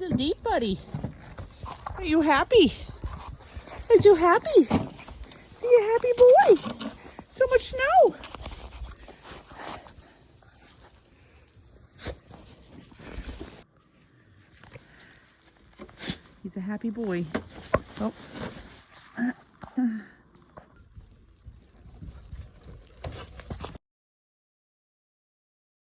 in deep, buddy. Are you happy? Is you happy? Is he a happy boy? So much snow. He's a happy boy. Oh.